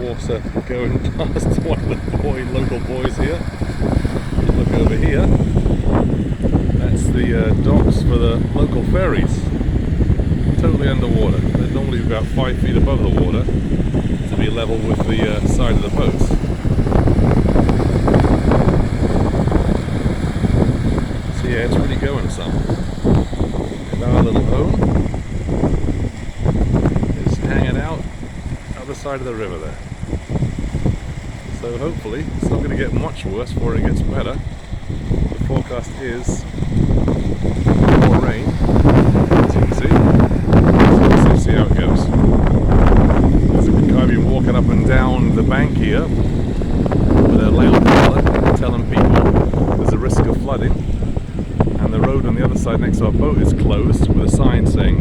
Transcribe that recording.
water going past one of the local boys here. Look over here. That's the docks for the local ferries. Totally underwater. They're normally about 5 feet above the water to be level with the side of the boats. So yeah, it's really going some. And our little home is hanging out other side of the river there. So hopefully it's not going to get much worse before it gets better. The forecast is more rain, as you can see. So let's see how it goes. I've been walking up and down the bank here with a loud collar telling people there's a risk of flooding, and the road on the other side next to our boat is closed with a sign saying